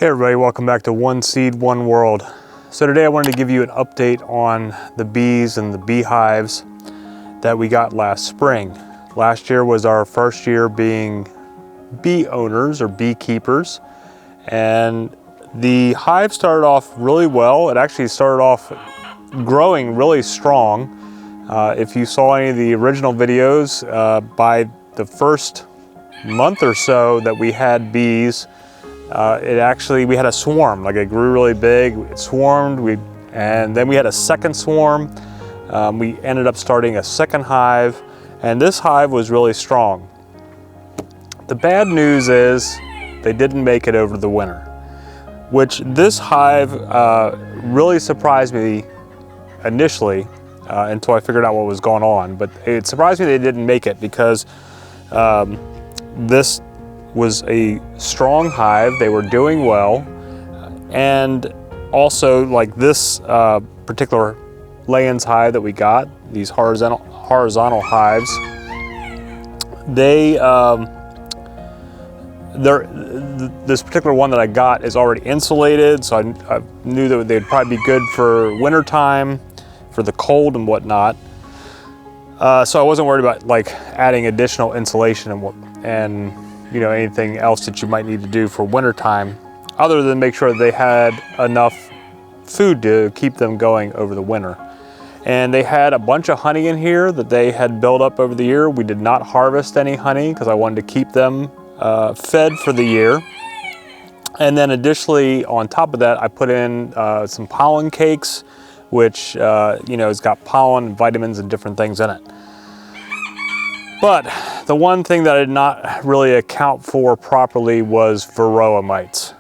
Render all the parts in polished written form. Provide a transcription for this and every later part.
Hey everybody, welcome back to One Seed, One World. So today I wanted to give you an update on the bees and the beehives that we got last spring. Last year was our first year being bee owners or beekeepers, and the hive started off really well. It actually started off growing really strong. If you saw any of the original videos, by the first month or so that we had bees, we had a swarm. Like, it grew really big, it swarmed, and then we had a second swarm. We ended up starting a second hive, and this hive was really strong. The bad news is they didn't make it over the winter, which this hive really surprised me initially until I figured out what was going on. But it surprised me they didn't make it because this was a strong hive. They were doing well, and also, like this particular lay-ins hive that we got, these horizontal hives, this particular one that I got is already insulated, so I knew that they'd probably be good for winter time, for the cold and whatnot. So I wasn't worried about like adding additional insulation and you know, anything else that you might need to do for winter time, other than make sure they had enough food to keep them going over the winter. And they had a bunch of honey in here that they had built up over the year. We did not harvest any honey because I wanted to keep them fed for the year. And then additionally, on top of that, I put in some pollen cakes, which you know, has got pollen, vitamins, and different things in it. But the one thing that I did not really account for properly was varroa mites.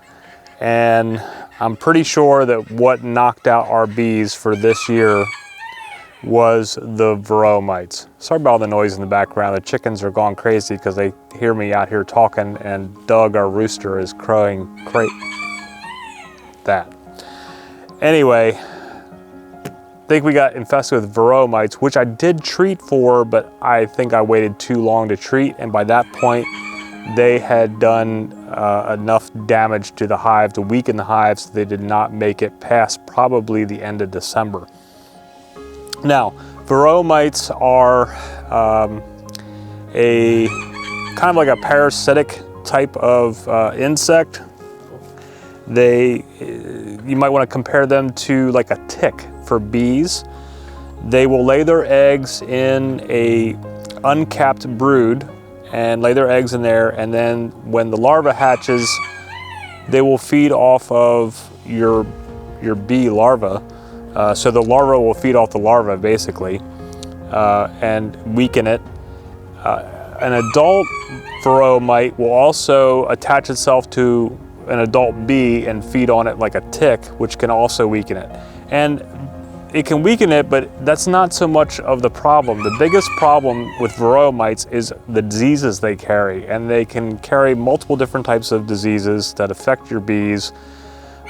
And I'm pretty sure that what knocked out our bees for this year was the varroa mites. Sorry about all the noise in the background. The chickens are going crazy because they hear me out here talking, and Doug, our rooster, is crowing that. Anyway, I think we got infested with varroa mites, which I did treat for, but I think I waited too long to treat, and by that point they had done enough damage to the hive to weaken the hive, so they did not make it past probably the end of December. Now, varroa mites are a kind of like a parasitic type of insect. You might want to compare them to like a tick for bees. They will lay their eggs in a uncapped brood and lay their eggs in there, and then when the larva hatches, they will feed off of your bee larva. So the larva will feed off the larva basically and weaken it. An adult varroa mite will also attach itself to an adult bee and feed on it like a tick, which can also weaken it. And it can weaken it, but that's not so much of the problem. The biggest problem with varroa mites is the diseases they carry, and they can carry multiple different types of diseases that affect your bees.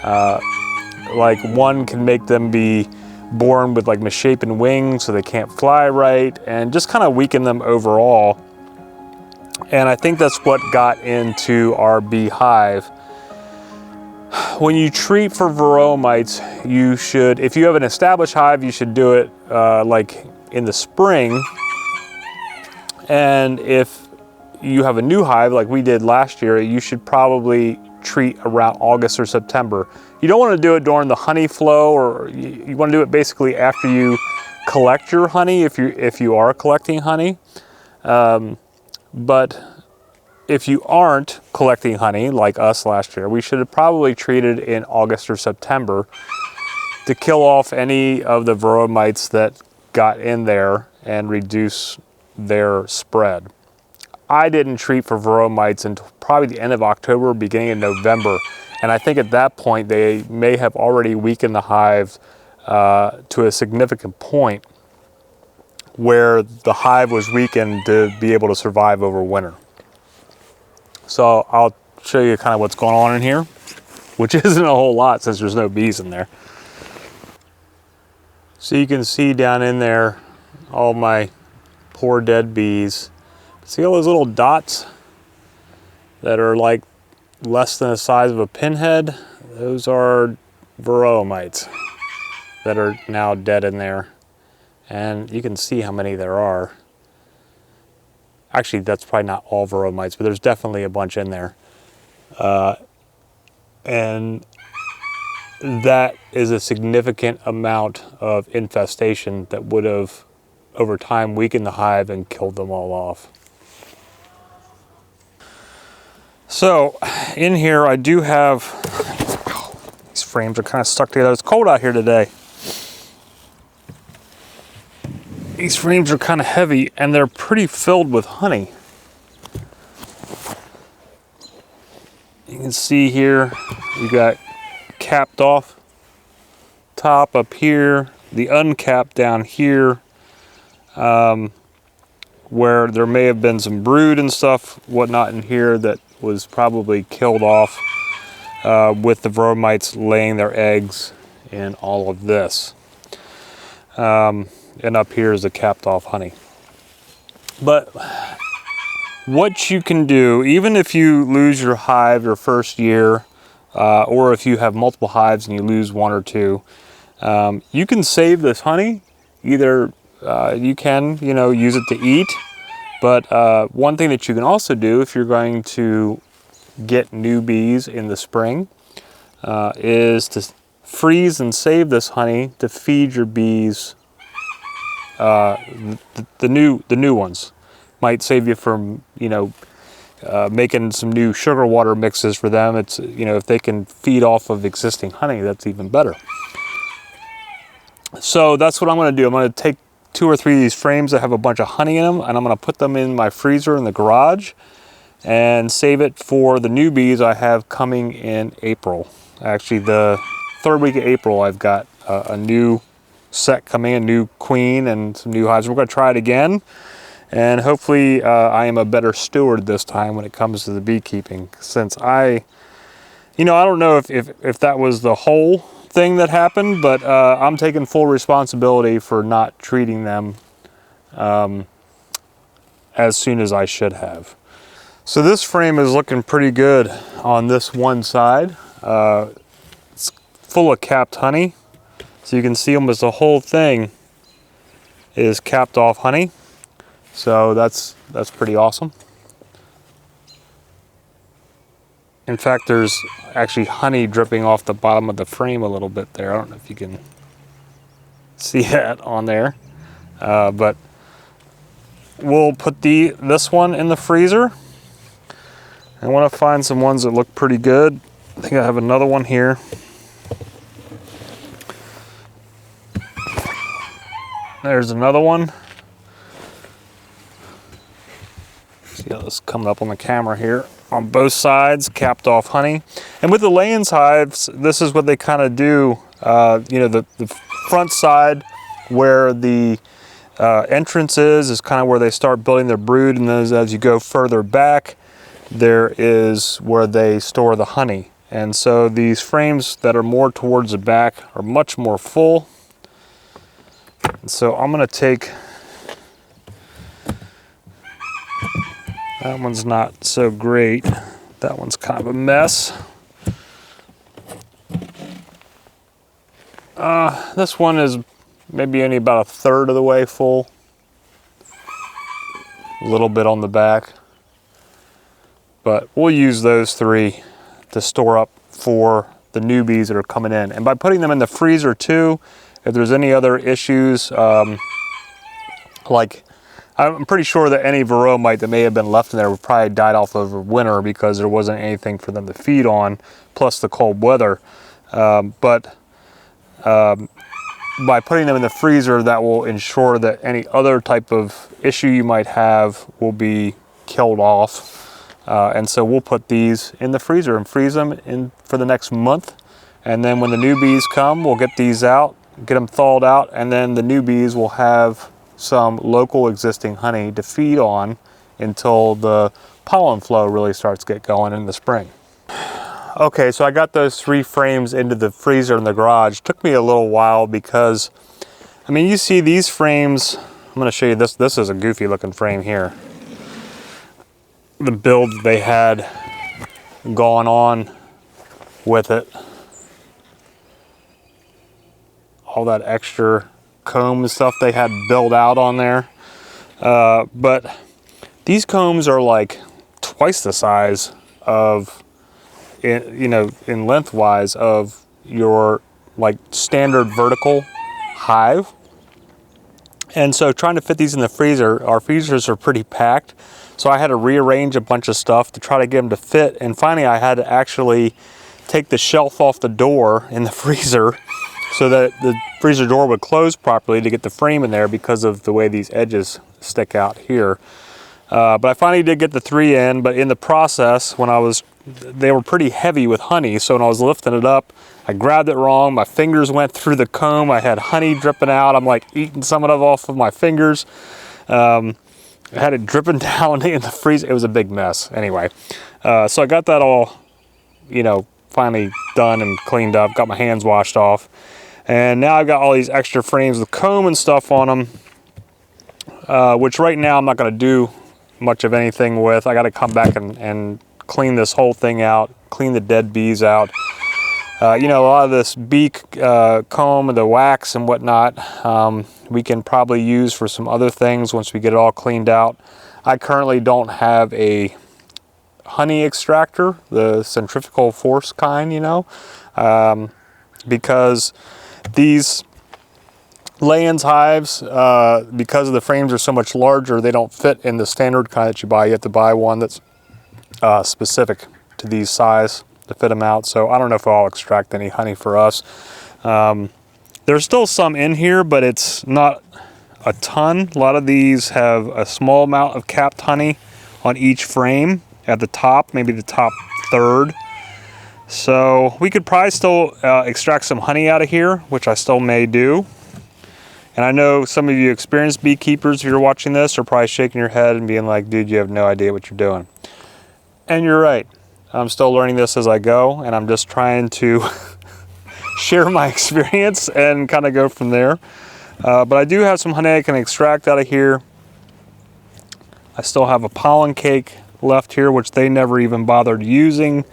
Like, one can make them be born with like misshapen wings, so they can't fly right, and just kind of weaken them overall. And I think that's what got into our beehive. When you treat for varroa mites, you should, if you have an established hive, you should do it like in the spring. And if you have a new hive like we did last year, you should probably treat around August or September. You don't want to do it during the honey flow, or you want to do it basically after you collect your honey, if you are collecting honey. But if you aren't collecting honey, like us last year, we should have probably treated in August or September to kill off any of the varroa mites that got in there and reduce their spread. I didn't treat for varroa mites until probably the end of October, beginning of November, and I think at that point they may have already weakened the hive to a significant point where the hive was weakened to be able to survive over winter. So I'll show you kind of what's going on in here, which isn't a whole lot since there's no bees in there. So you can see down in there all my poor dead bees. See all those little dots that are like less than the size of a pinhead, those are varroa mites that are now dead in there. And you can see how many there are. Actually, that's probably not all varroa mites, but there's definitely a bunch in there. And that is a significant amount of infestation that would have, over time, weakened the hive and killed them all off. So, in here I do have, these frames are kind of stuck together. It's cold out here today. These frames are kind of heavy and they're pretty filled with honey. You can see here, you got capped off top up here, the uncapped down here, where there may have been some brood and stuff, whatnot in here that was probably killed off with the varroa mites laying their eggs in all of this. And up here is the capped off honey. But what you can do, even if you lose your hive your first year, or if you have multiple hives and you lose one or two, you can save this honey. Either you can, use it to eat, but one thing that you can also do if you're going to get new bees in the spring is to freeze and save this honey to feed your bees, the new ones. Might save you from, making some new sugar water mixes for them. It's, if they can feed off of existing honey, that's even better. So that's what I'm going to do. I'm going to take 2 or 3 of these frames that have a bunch of honey in them, and I'm going to put them in my freezer in the garage and save it for the new bees I have coming in April. Actually, the 3rd week of April, I've got a new set coming, a new queen and some new hives. We're going to try it again, and hopefully I am a better steward this time when it comes to the beekeeping, since I don't know if that was the whole thing that happened, but I'm taking full responsibility for not treating them as soon as I should have. So this frame is looking pretty good on this one side. It's full of capped honey. So you can see almost the whole thing is capped off honey. So that's pretty awesome. In fact, there's actually honey dripping off the bottom of the frame a little bit there. I don't know if you can see that on there. But we'll put this one in the freezer. I want to find some ones that look pretty good. I think I have another one here. There's another one. See how this is coming up on the camera here. On both sides, capped off honey. And with the Layens hives, this is what they kind of do. The front side where the entrance is kind of where they start building their brood, and then as you go further back, there is where they store the honey. And so these frames that are more towards the back are much more full. And so I'm going to take, that one's not so great. That one's kind of a mess. This one is maybe only about 1/3 of the way full. A little bit on the back. But we'll use those 3 to store up for the newbies that are coming in. And by putting them in the freezer too, if there's any other issues, like I'm pretty sure that any varroa mite that may have been left in there would probably died off over winter because there wasn't anything for them to feed on, plus the cold weather. But by putting them in the freezer, that will ensure that any other type of issue you might have will be killed off. And so we'll put these in the freezer and freeze them in for the next month. And then when the new bees come, we'll get these out, get them thawed out, and then the new bees will have some local existing honey to feed on until the pollen flow really starts to get going in the spring. Okay, so I got those 3 frames into the freezer in the garage. It took me a little while because, I mean, you see these frames, I'm gonna show you this. This is a goofy looking frame here. The build they had gone on with it. All that extra comb and stuff they had built out on there. But these combs are like twice the size of, in lengthwise of your like standard vertical hive. And so trying to fit these in the freezer, our freezers are pretty packed. So I had to rearrange a bunch of stuff to try to get them to fit. And finally I had to actually take the shelf off the door in the freezer so that the freezer door would close properly to get the frame in there because of the way these edges stick out here. But I finally did get the 3 in, but in the process, they were pretty heavy with honey. So when I was lifting it up, I grabbed it wrong. My fingers went through the comb. I had honey dripping out. I'm like eating some of it off of my fingers. I had it dripping down in the freezer. It was a big mess. Anyway, so I got that all, finally done and cleaned up, got my hands washed off. And now I've got all these extra frames with comb and stuff on them, which right now I'm not going to do much of anything with. I got to come back and clean this whole thing out, clean the dead bees out. A lot of this bee comb and the wax and whatnot, we can probably use for some other things once we get it all cleaned out. I currently don't have a honey extractor, the centrifugal force kind, because these lay-ins hives, because the frames are so much larger, they don't fit in the standard kind that you buy. You have to buy one that's specific to these size to fit them out. So I don't know if I'll extract any honey for us. There's still some in here, but it's not a ton. A lot of these have a small amount of capped honey on each frame at the top, maybe the top third. So we could probably still extract some honey out of here, which I still may do. And I know some of you experienced beekeepers, if you're watching this, are probably shaking your head and being like, dude, you have no idea what you're doing. And you're right. I'm still learning this as I go, and I'm just trying to share my experience and kind of go from there. But I do have some honey I can extract out of here. I still have a pollen cake left here, which they never even bothered using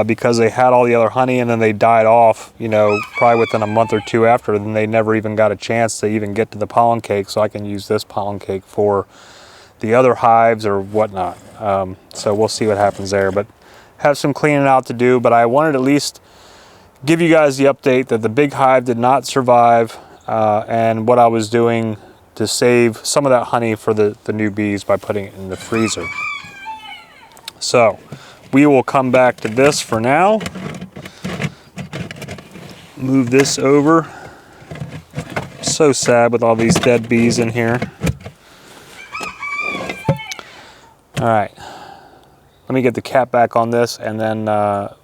because they had all the other honey and then they died off, probably within a month or two after, and they never even got a chance to even get to the pollen cake, so I can use this pollen cake for the other hives or whatnot. So we'll see what happens there, but have some cleaning out to do. But I wanted at least give you guys the update that the big hive did not survive, and what I was doing to save some of that honey for the new bees by putting it in the freezer. So we will come back to this for now. Move this over. So sad with all these dead bees in here. All right, let me get the cap back on this, and then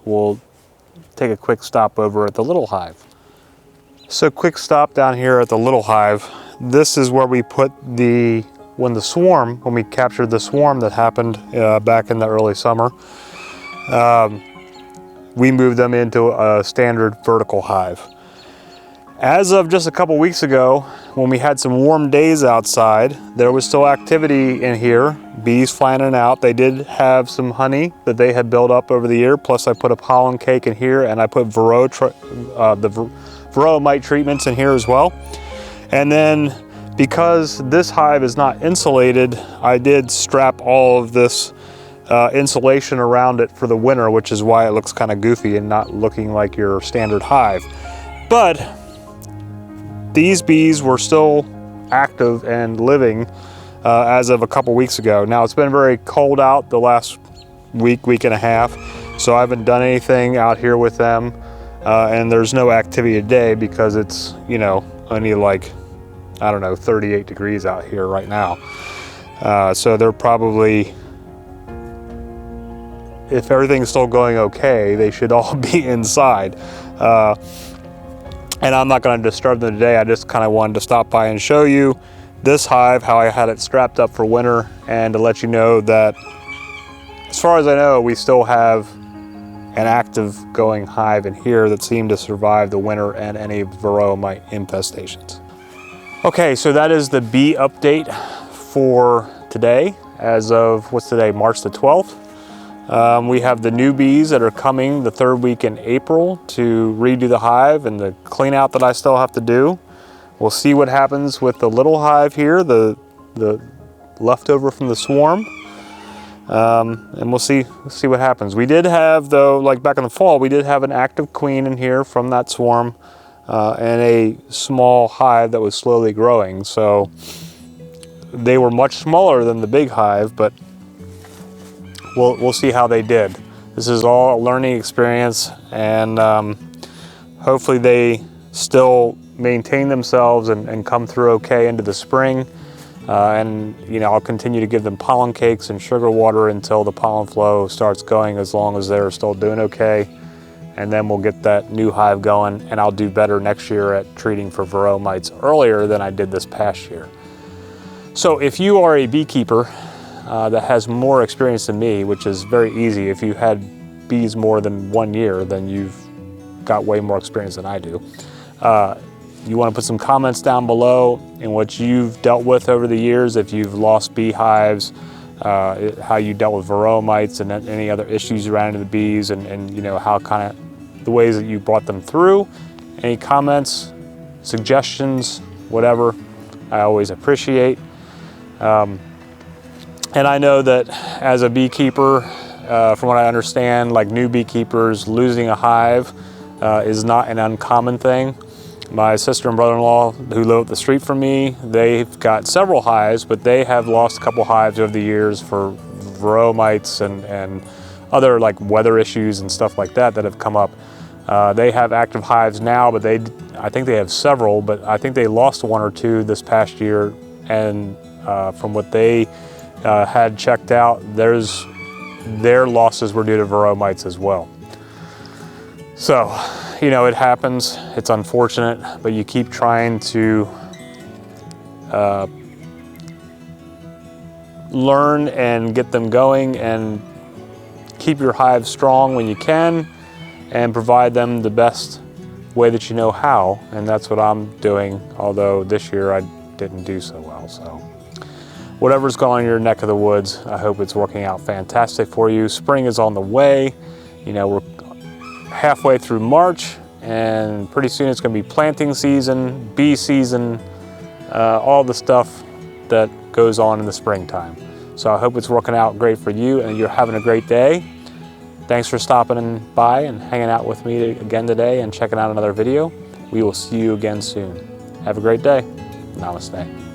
we'll take a quick stop over at the little hive. So quick stop down here at the little hive. This is where we put when we captured the swarm that happened back in the early summer. We moved them into a standard vertical hive. As of just a couple weeks ago, when we had some warm days outside, there was still activity in here, bees flying in and out. They did have some honey that they had built up over the year, plus I put a pollen cake in here, and I put the varroa mite treatments in here as well. And then because this hive is not insulated, I did strap all of this insulation around it for the winter, which is why it looks kind of goofy and not looking like your standard hive. But these bees were still active and living as of a couple weeks ago. Now it's been very cold out the last week and a half, so I haven't done anything out here with them, and there's no activity today because it's, only like, I don't know, 38 degrees out here right now. So they're probably, if everything's still going okay, they should all be inside. And I'm not going to disturb them today. I just kind of wanted to stop by and show you this hive, how I had it strapped up for winter, and to let you know that as far as I know, we still have an active going hive in here that seemed to survive the winter and any varroa mite infestations. Okay, so that is the bee update for today as of, what's today, March the 12th. We have the new bees that are coming the 3rd week in April to redo the hive and the clean out that I still have to do. We'll see what happens with the little hive here, the leftover from the swarm. And we'll see what happens. We did have, though, like back in the fall, we did have an active queen in here from that swarm and a small hive that was slowly growing. So they were much smaller than the big hive, but we'll see how they did. This is all a learning experience, and hopefully they still maintain themselves and come through okay into the spring. And you know, I'll continue to give them pollen cakes and sugar water until the pollen flow starts going, as long as they're still doing okay. And then we'll get that new hive going, and I'll do better next year at treating for varroa mites earlier than I did this past year. So if you are a beekeeper that has more experience than me, which is very easy, if you had bees more than 1 year, then you've got way more experience than I do. You want to put some comments down below in what you've dealt with over the years, if you've lost beehives, how you dealt with varroa mites and any other issues you ran into the bees, and you know, how kind of the ways that you brought them through. Any comments, suggestions, whatever, I always appreciate. And I know that as a beekeeper, from what I understand, like new beekeepers, losing a hive is not an uncommon thing. My sister and brother-in-law, who live up the street from me, they've got several hives, but they have lost a couple hives over the years for varroa mites and other like weather issues and stuff like that have come up. They have active hives now, but I think they have several, but I think they lost 1 or 2 this past year. And from what they had checked out, their losses were due to varroa mites as well. So, you know, it happens, it's unfortunate, but you keep trying to learn and get them going and keep your hive strong when you can and provide them the best way that you know how. And that's what I'm doing, although this year I didn't do so well. So whatever's going on in your neck of the woods, I hope it's working out fantastic for you. Spring is on the way. You know, we're halfway through March, and pretty soon it's going to be planting season, bee season, all the stuff that goes on in the springtime. So I hope it's working out great for you and you're having a great day. Thanks for stopping by and hanging out with me again today and checking out another video. We will see you again soon. Have a great day. Namaste.